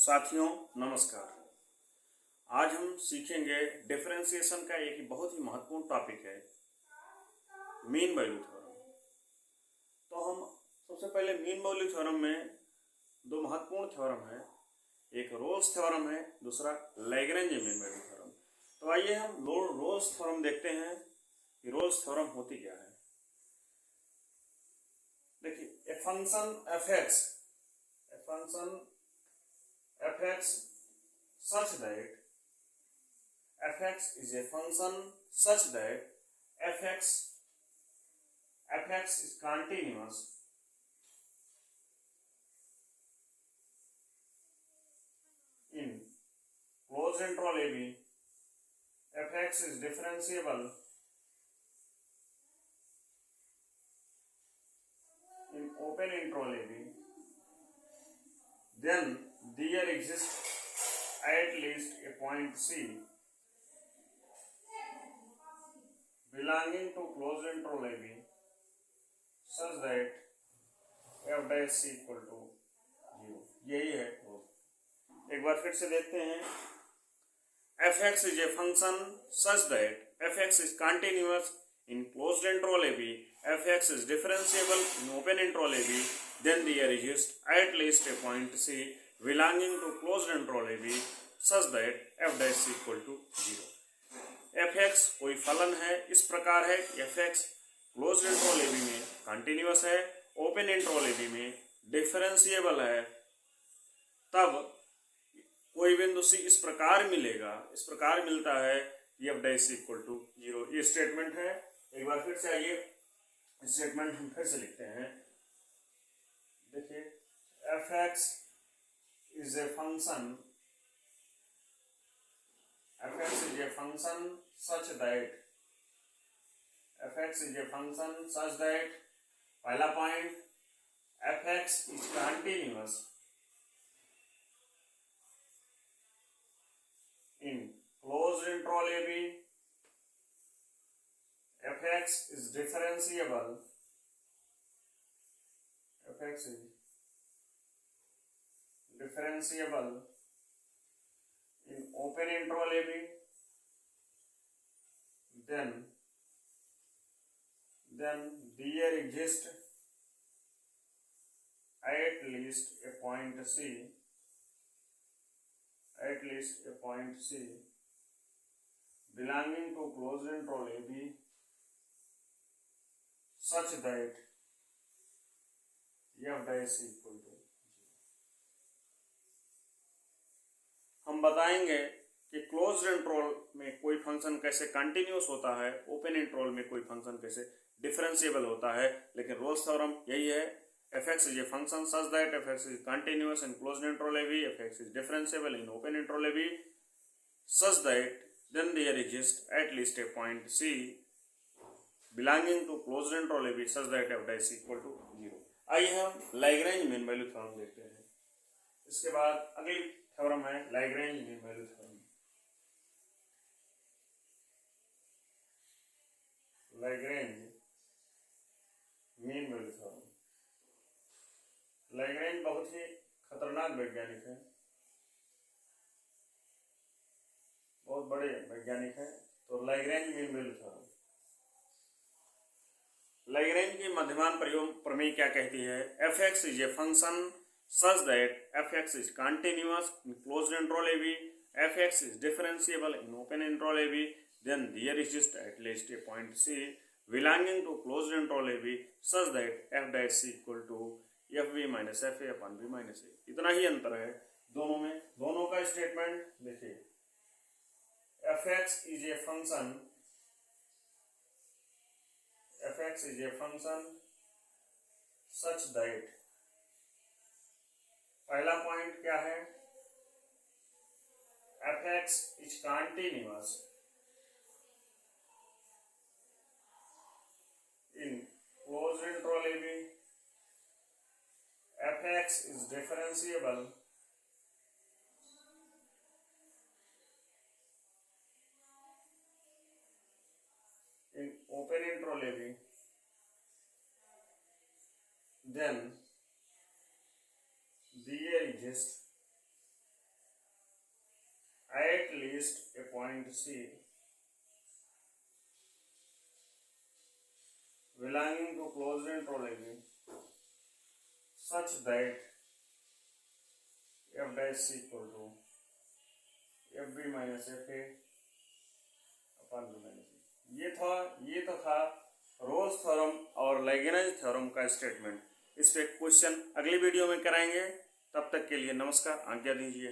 साथियों नमस्कार। आज हम सीखेंगे डिफरेंशिएशन का एक बहुत ही महत्वपूर्ण टॉपिक है मीन वैल्यू थ्योरम। तो हम सबसे पहले मीन वैल्यू थ्योरम में दो महत्वपूर्ण थ्योरम है, एक रोल्स थ्योरम है, दूसरा लैग्रेंज मीन वैल्यू थ्योरम। तो आइए हम रोल्स थ्योरम देखते हैं कि रोल्स थ्योरम होती क्या है। देखिए, a function fx such that fx is a function such that fx is continuous in closed interval ab, fx is differentiable in open interval ab, then there exists at least a point c belonging to closed interval ab such that f dash c equal to 0। यही है। एक बार फिर से देखते हैं। fx is a function such that fx is continuous in closed interval ab, fx is differentiable in open interval ab, then there exists at least a point c belonging to closed interval ab such that f dash c equal to 0। fx कोई फलन है, इस प्रकार है कि fx closed interval ab में continuous है, open interval ab में डिफरेंशिएबल है, तब कोई बिंदु c इस प्रकार मिलेगा, इस प्रकार मिलता है f dash इक्वल टू 0। ये स्टेटमेंट है। एक बार फिर से आइए स्टेटमेंट हम फिर से लिखते हैं। देखिए, fx is a function such that पहला point fx is continuous in closed interval ab, fx is differentiable in open interval ab, then there exists at least a point c belonging to closed interval ab such that f dash equal to 0। हम बताएंगे कि closed interval में कोई function कैसे continuous होता है, open interval में कोई फंक्शन कैसे डिफरेंशिएबल होता है। लेकिन रोल्स थ्योरम यही है, fx is a function such that fx is continuous in closed interval ab, fx is differentiable in open interval ab such that then there exists at least a point c belonging to closed interval ab such that f dash equal to 0। आइए हम Lagrange mean value theorem देखते हैं। इसके बाद अगली theorem है Lagrange mean value theorem. Lagrange mean value theorem. Lagrange बहुत ही खतरनाक वैज्ञानिक है, बहुत बड़े वैज्ञानिक है। तो Lagrange mean value theorem, Lagrange की मध्यमान प्रमेय क्या कहती है? fx is a function such that fx is continuous in closed interval ab, fx is differentiable in open interval ab, then there exists at least a point c belonging to closed interval ab such that f dash equal to fb minus fa upon b minus a। इतना ही अंतर है दोनों में। दोनों का statement देखिए, fx is a function such that पहला point क्या है? fx is continuous in closed interval ab, fx is differentiable in open interval ab, then there exists point C belonging to closed entropy such that f dash equal to fb minus fa upon b minus b। ये तो था Rolle's theorem और लेगेनेज theorem का statement. इस पे question अगली video में कराएंगे। तब तक के लिए नमस्कार, आज्ञा दीजिए।